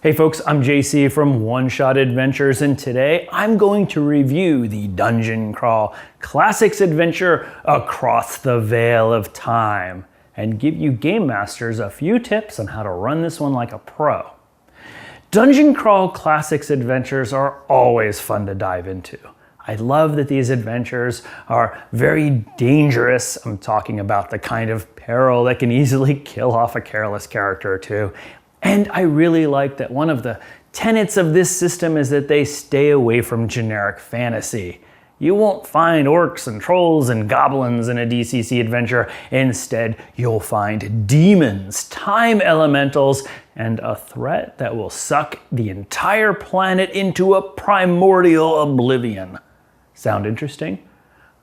Hey folks, I'm JC from One Shot Adventures, and today I'm going to review the Dungeon Crawl Classics adventure Across the Veil of Time and give you game masters a few tips on how to run this one like a pro. Dungeon Crawl Classics adventures are always fun to dive into. I love that these adventures are very dangerous. I'm talking about the kind of peril that can easily kill off a careless character or two. And I really like that one of the tenets of this system is that they stay away from generic fantasy. You won't find orcs and trolls and goblins in a DCC adventure. Instead, you'll find demons, time elementals, and a threat that will suck the entire planet into a primordial oblivion. Sound interesting?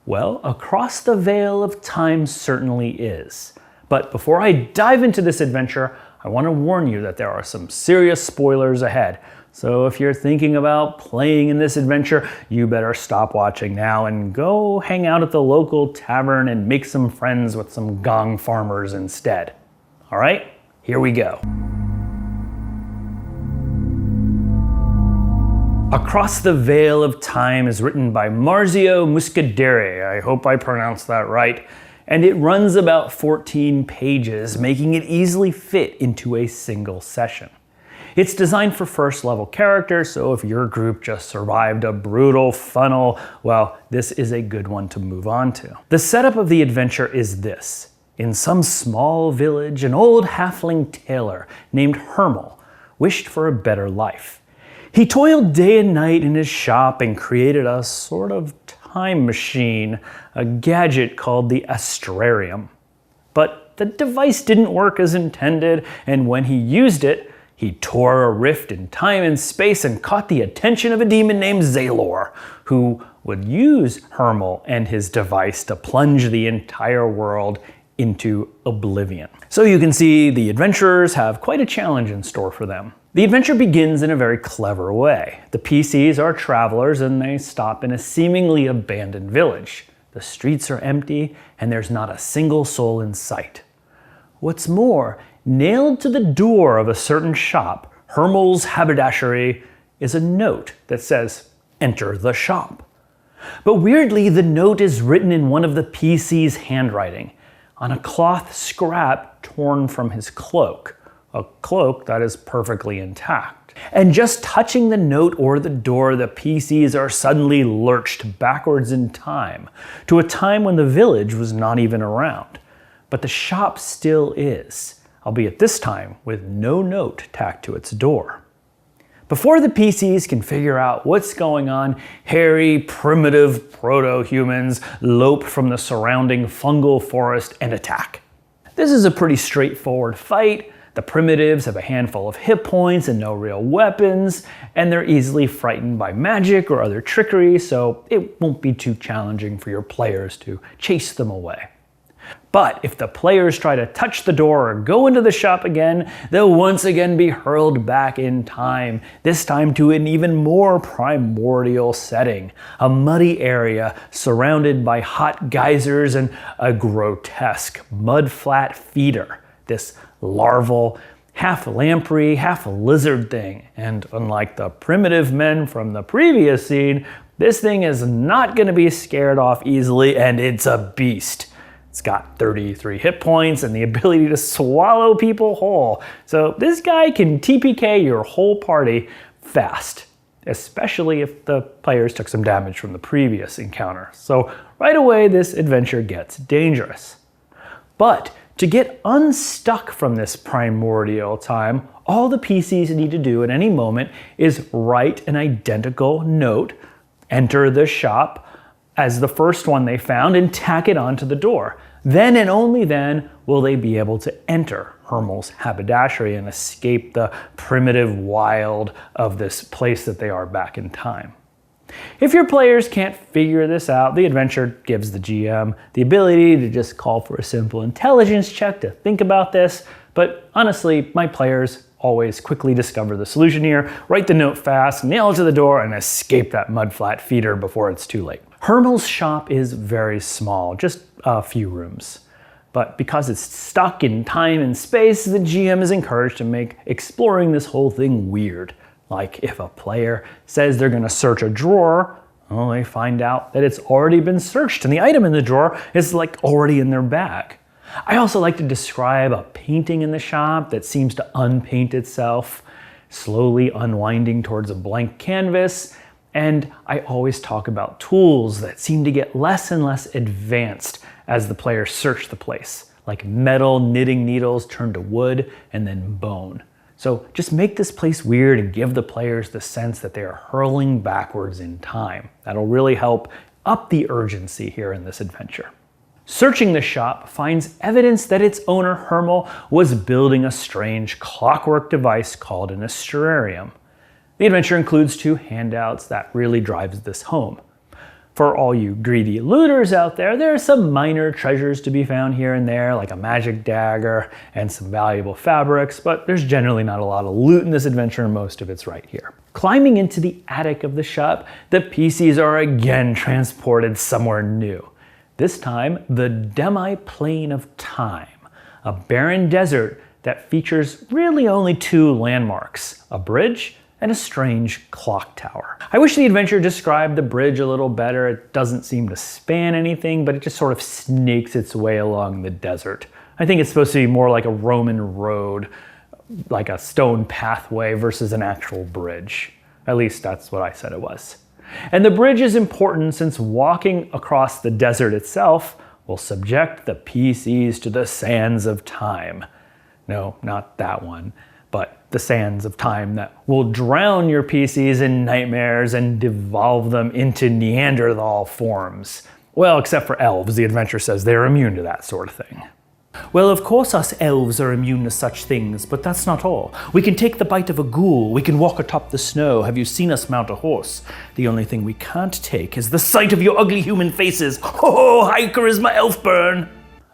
Well, Across the Veil of Time certainly is. But before I dive into this adventure, I want to warn you that there are some serious spoilers ahead. So if you're thinking about playing in this adventure, you better stop watching now and go hang out at the local tavern and make some friends with some gong farmers instead. All right, here we go. Across the Veil of Time is written by Marzio Muscadere. I hope I pronounced that right. And it runs about 14 pages, making it easily fit into a single session. It's designed for first level characters, so if your group just survived a brutal funnel, well, this is a good one to move on to. The setup of the adventure is this. In some small village, an old halfling tailor named Herml wished for a better life. He toiled day and night in his shop and created a sort of time machine, a gadget called the astrarium. But the device didn't work as intended, and when he used it, he tore a rift in time and space and caught the attention of a demon named Zalor, who would use Herml and his device to plunge the entire world into oblivion. So you can see the adventurers have quite a challenge in store for them. The adventure begins in a very clever way. The PCs are travelers and they stop in a seemingly abandoned village. The streets are empty and there's not a single soul in sight. What's more, nailed to the door of a certain shop, Herml's haberdashery, is a note that says, "Enter the shop." But weirdly, the note is written in one of the PC's handwriting, on a cloth scrap torn from his cloak. A cloak that is perfectly intact. And just touching the note or the door, the PCs are suddenly lurched backwards in time, to a time when the village was not even around. But the shop still is, albeit this time with no note tacked to its door. Before the PCs can figure out what's going on, hairy, primitive proto-humans lope from the surrounding fungal forest and attack. This is a pretty straightforward fight. The primitives have a handful of hit points and no real weapons, and they're easily frightened by magic or other trickery, so it won't be too challenging for your players to chase them away. But if the players try to touch the door or go into the shop again, they'll once again be hurled back in time, this time to an even more primordial setting, a muddy area surrounded by hot geysers and a grotesque mud-flat feeder, this larval, half lamprey, half lizard thing. And unlike the primitive men from the previous scene, this thing is not going to be scared off easily, and it's a beast. It's got 33 hit points and the ability to swallow people whole. So this guy can TPK your whole party fast, especially if the players took some damage from the previous encounter. So right away, this adventure gets dangerous. But to get unstuck from this primordial time, all the PCs need to do at any moment is write an identical note, enter the shop as the first one they found, and tack it onto the door. Then and only then will they be able to enter Herml's haberdashery and escape the primitive wild of this place that they are back in time. If your players can't figure this out, the adventure gives the GM the ability to just call for a simple intelligence check to think about this, but honestly, my players always quickly discover the solution here, write the note fast, nail it to the door, and escape that mud-flat feeder before it's too late. Herml's shop is very small, just a few rooms. But because it's stuck in time and space, the GM is encouraged to make exploring this whole thing weird. Like if a player says they're going to search a drawer, well, they find out that it's already been searched and the item in the drawer is like already in their bag. I also like to describe a painting in the shop that seems to unpaint itself, slowly unwinding towards a blank canvas. And I always talk about tools that seem to get less and less advanced as the players search the place, like metal knitting needles turned to wood and then bone. So just make this place weird and give the players the sense that they are hurling backwards in time. That'll really help up the urgency here in this adventure. Searching the shop finds evidence that its owner, Herml, was building a strange clockwork device called an astrarium. The adventure includes 2 handouts that really drives this home. For all you greedy looters out there, there are some minor treasures to be found here and there, like a magic dagger and some valuable fabrics, but there's generally not a lot of loot in this adventure, and most of it's right here. Climbing into the attic of the shop, the PCs are again transported somewhere new. This time, the demi-plane of time, a barren desert that features really only 2 landmarks, a bridge and a strange clock tower. I wish the adventure described the bridge a little better. It doesn't seem to span anything, but it just sort of snakes its way along the desert. I think it's supposed to be more like a Roman road, like a stone pathway versus an actual bridge. At least that's what I said it was. And the bridge is important since walking across the desert itself will subject the PCs to the sands of time. No, not that one, but the sands of time that will drown your PCs in nightmares and devolve them into Neanderthal forms. Well, except for elves, the adventure says they're immune to that sort of thing. Well, of course us elves are immune to such things, but that's not all. We can take the bite of a ghoul, we can walk atop the snow. Have you seen us mount a horse? The only thing we can't take is the sight of your ugly human faces. Ho, high charisma elf burn!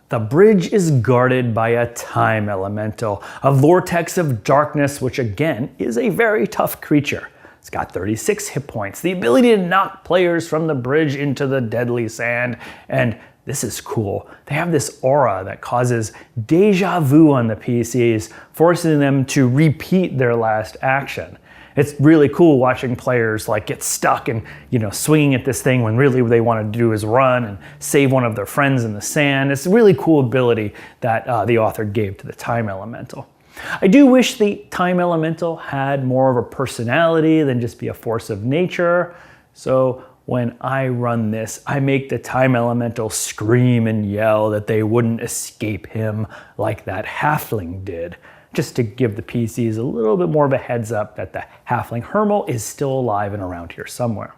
The bridge is guarded by a time elemental, a vortex of darkness, which again is a very tough creature. It's got 36 hit points, the ability to knock players from the bridge into the deadly sand, and this is cool. They have this aura that causes deja vu on the PCs, forcing them to repeat their last action. It's really cool watching players like get stuck and, swinging at this thing when really what they want to do is run and save one of their friends in the sand. It's a really cool ability that the author gave to the time elemental. I do wish the time elemental had more of a personality than just be a force of nature. So when I run this, I make the time elemental scream and yell that they wouldn't escape him like that halfling did, just to give the PCs a little bit more of a heads up that the halfling Herml is still alive and around here somewhere.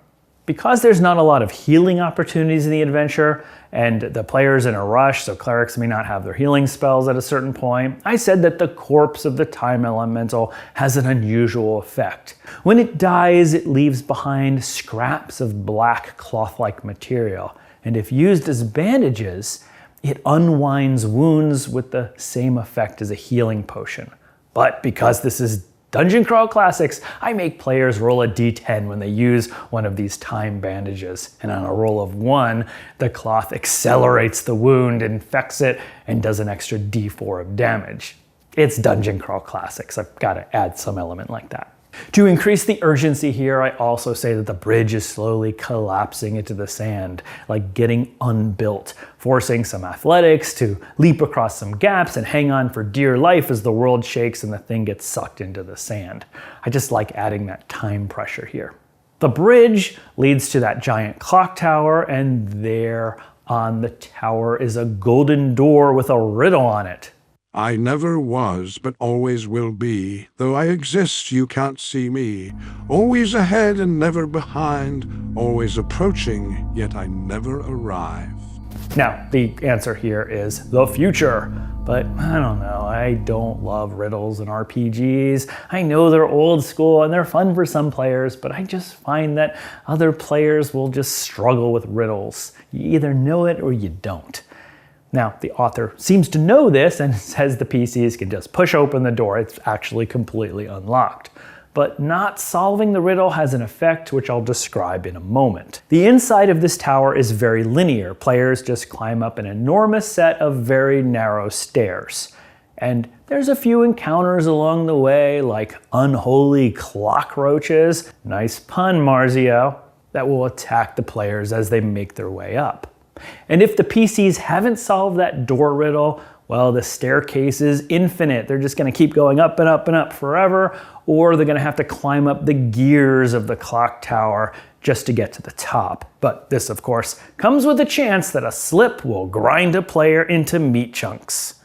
Because there's not a lot of healing opportunities in the adventure, and the player's in a rush, so clerics may not have their healing spells at a certain point, I said that the corpse of the time elemental has an unusual effect. When it dies, it leaves behind scraps of black cloth-like material, and if used as bandages, it unwinds wounds with the same effect as a healing potion. But because this is Dungeon Crawl Classics, I make players roll a d10 when they use one of these time bandages. And on a roll of 1, the cloth accelerates the wound, infects it, and does an extra d4 of damage. It's Dungeon Crawl Classics. I've got to add some element like that. To increase the urgency here, I also say that the bridge is slowly collapsing into the sand, like getting unbuilt, forcing some athletics to leap across some gaps and hang on for dear life as the world shakes and the thing gets sucked into the sand. I just like adding that time pressure here. The bridge leads to that giant clock tower, and there on the tower is a golden door with a riddle on it. I never was, but always will be. Though I exist, you can't see me. Always ahead and never behind. Always approaching, yet I never arrive. Now, the answer here is the future. But I don't know, I don't love riddles and RPGs. I know they're old school and they're fun for some players, but I just find that other players will just struggle with riddles. You either know it or you don't. Now, the author seems to know this and says the PCs can just push open the door. It's actually completely unlocked. but not solving the riddle has an effect which I'll describe in a moment. The inside of this tower is very linear. Players just climb up an enormous set of very narrow stairs. And there's a few encounters along the way, like unholy cockroaches, nice pun Marzio, that will attack the players as they make their way up. And if the PCs haven't solved that door riddle, well, the staircase is infinite. They're just going to keep going up and up and up forever, or they're going to have to climb up the gears of the clock tower just to get to the top. But this, of course, comes with a chance that a slip will grind a player into meat chunks.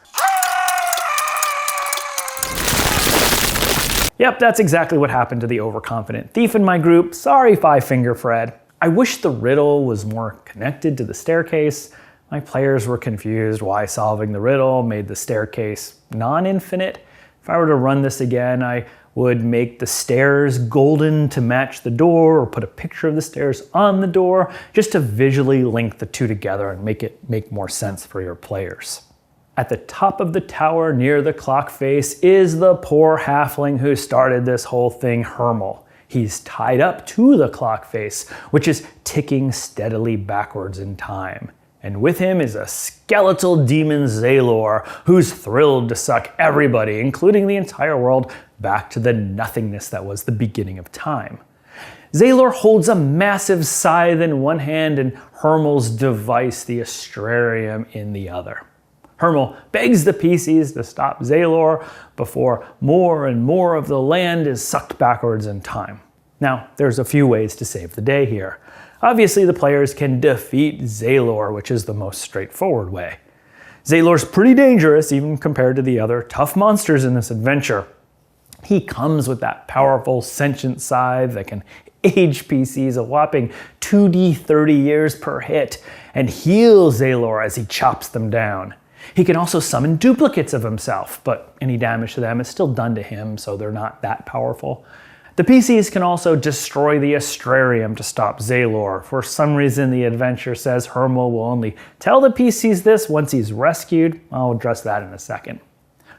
Yep, that's exactly what happened to the overconfident thief in my group. Sorry, Five Finger Fred. I wish the riddle was more connected to the staircase. My players were confused why solving the riddle made the staircase non-infinite. If I were to run this again, I would make the stairs golden to match the door, or put a picture of the stairs on the door, just to visually link the two together and make it make more sense for your players. At the top of the tower near the clock face is the poor halfling who started this whole thing, Herml. He's tied up to the clock face, which is ticking steadily backwards in time. And with him is a skeletal demon Zalor, who's thrilled to suck everybody, including the entire world, back to the nothingness that was the beginning of time. Zalor holds a massive scythe in one hand and Herml's device, the astrarium, in the other. Herml begs the PCs to stop Zalor before more and more of the land is sucked backwards in time. Now, there's a few ways to save the day here. Obviously, the players can defeat Zalor, which is the most straightforward way. Zalor's pretty dangerous, even compared to the other tough monsters in this adventure. He comes with that powerful sentient scythe that can age PCs a whopping 2d 30 years per hit, and heal Zalor as he chops them down. He can also summon duplicates of himself, but any damage to them is still done to him, so they're not that powerful. The PCs can also destroy the astrarium to stop Zalor. For some reason, the adventure says Herml will only tell the PCs this once he's rescued. I'll address that in a second.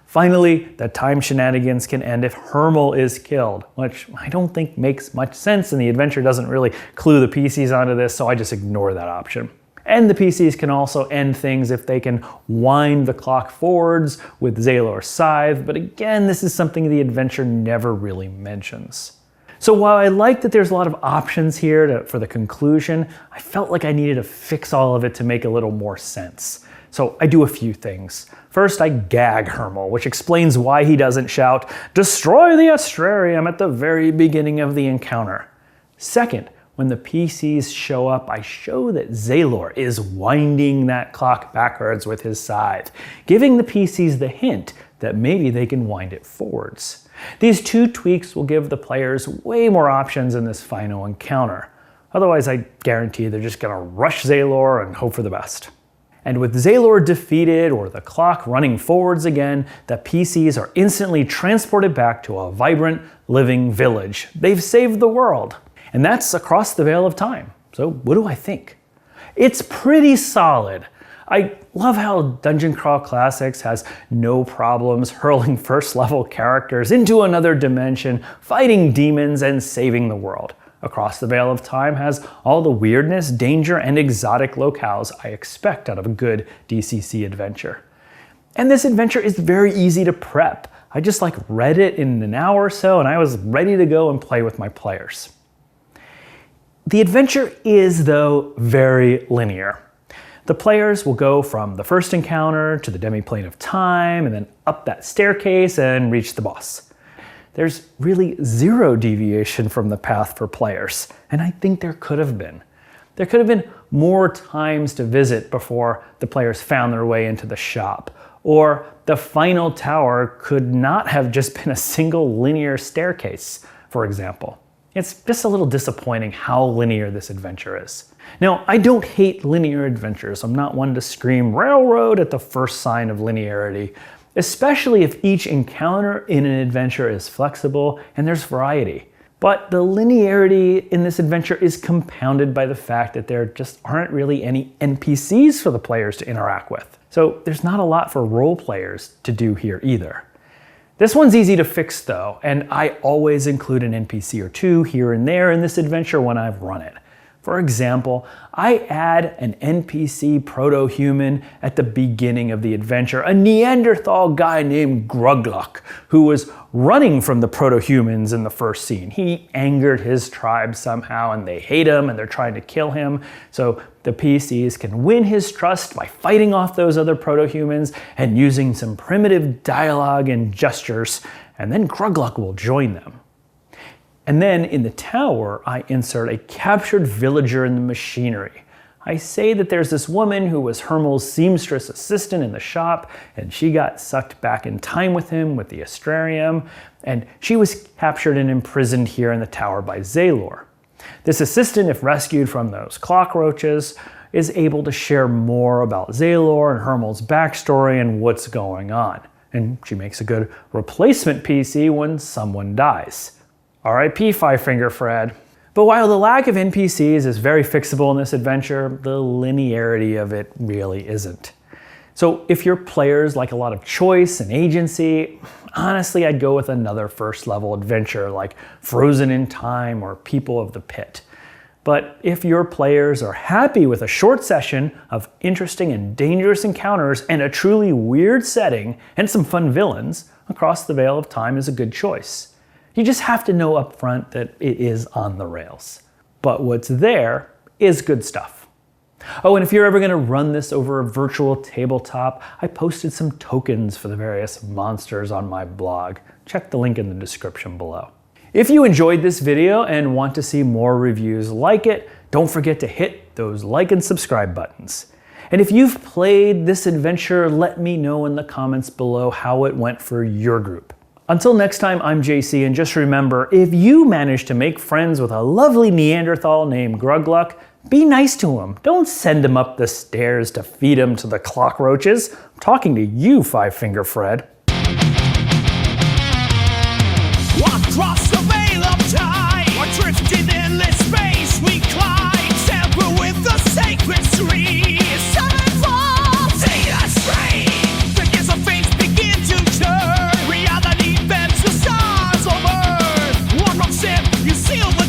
Finally, the time shenanigans can end if Herml is killed, which I don't think makes much sense, and the adventure doesn't really clue the PCs onto this, so I just ignore that option. And the PCs can also end things if they can wind the clock forwards with Zalor's scythe, but again, this is something the adventure never really mentions. So while I like that there's a lot of options here for the conclusion, I felt like I needed to fix all of it to make a little more sense. So I do a few things. First, I gag Herml, which explains why he doesn't shout, "Destroy the astrarium" at the very beginning of the encounter. Second, when the PCs show up, I show that Zalor is winding that clock backwards with his scythe, giving the PCs the hint that maybe they can wind it forwards. These two tweaks will give the players way more options in this final encounter. Otherwise, I guarantee they're just gonna rush Zalor and hope for the best. And with Zalor defeated or the clock running forwards again, the PCs are instantly transported back to a vibrant, living village. They've saved the world. And that's across the Veil of Time. So what do I think? It's pretty solid. I love how Dungeon Crawl Classics has no problems hurling first level characters into another dimension, fighting demons, and saving the world. Across the Veil of Time has all the weirdness, danger, and exotic locales I expect out of a good DCC adventure. And this adventure is very easy to prep. I just read it in an hour or so and I was ready to go and play with my players. The adventure is, though, very linear. The players will go from the first encounter to the demiplane of time and then up that staircase and reach the boss. There's really zero deviation from the path for players, and I think there could have been. There could have been more times to visit before the players found their way into the shop, or the final tower could not have just been a single linear staircase, for example. It's just a little disappointing how linear this adventure is. Now, I don't hate linear adventures. I'm not one to scream railroad at the first sign of linearity, especially if each encounter in an adventure is flexible and there's variety. But the linearity in this adventure is compounded by the fact that there just aren't really any NPCs for the players to interact with. So there's not a lot for role players to do here either. This one's easy to fix though, and I always include an NPC or two here and there in this adventure when I've run it. For example, I add an NPC proto-human at the beginning of the adventure, a Neanderthal guy named Grugluk, who was running from the proto-humans in the first scene. He angered his tribe somehow and they hate him and they're trying to kill him. So the PCs can win his trust by fighting off those other proto-humans and using some primitive dialogue and gestures, and then Grugluk will join them. And then in the tower, I insert a captured villager in the machinery. I say that there's this woman who was Herml's seamstress assistant in the shop, and she got sucked back in time with him with the astrarium, and she was captured and imprisoned here in the tower by Zaylor. This assistant, if rescued from those cockroaches, is able to share more about Zaylor and Herml's backstory and what's going on. And she makes a good replacement PC when someone dies. R.I.P. Five Finger Fred. But while the lack of NPCs is very fixable in this adventure, the linearity of it really isn't. So if your players like a lot of choice and agency, honestly I'd go with another first level adventure like Frozen in Time or People of the Pit. But if your players are happy with a short session of interesting and dangerous encounters and a truly weird setting and some fun villains, Across the Veil of Time is a good choice. You just have to know up front that it is on the rails. But what's there is good stuff. Oh, and if you're ever going to run this over a virtual tabletop, I posted some tokens for the various monsters on my blog. Check the link in the description below. If you enjoyed this video and want to see more reviews like it, don't forget to hit those like and subscribe buttons. And if you've played this adventure, let me know in the comments below how it went for your group. Until next time, I'm JC, and just remember, if you manage to make friends with a lovely Neanderthal named Grugluk, be nice to him. Don't send him up the stairs to feed him to the cockroaches. I'm talking to you, Five Finger Fred.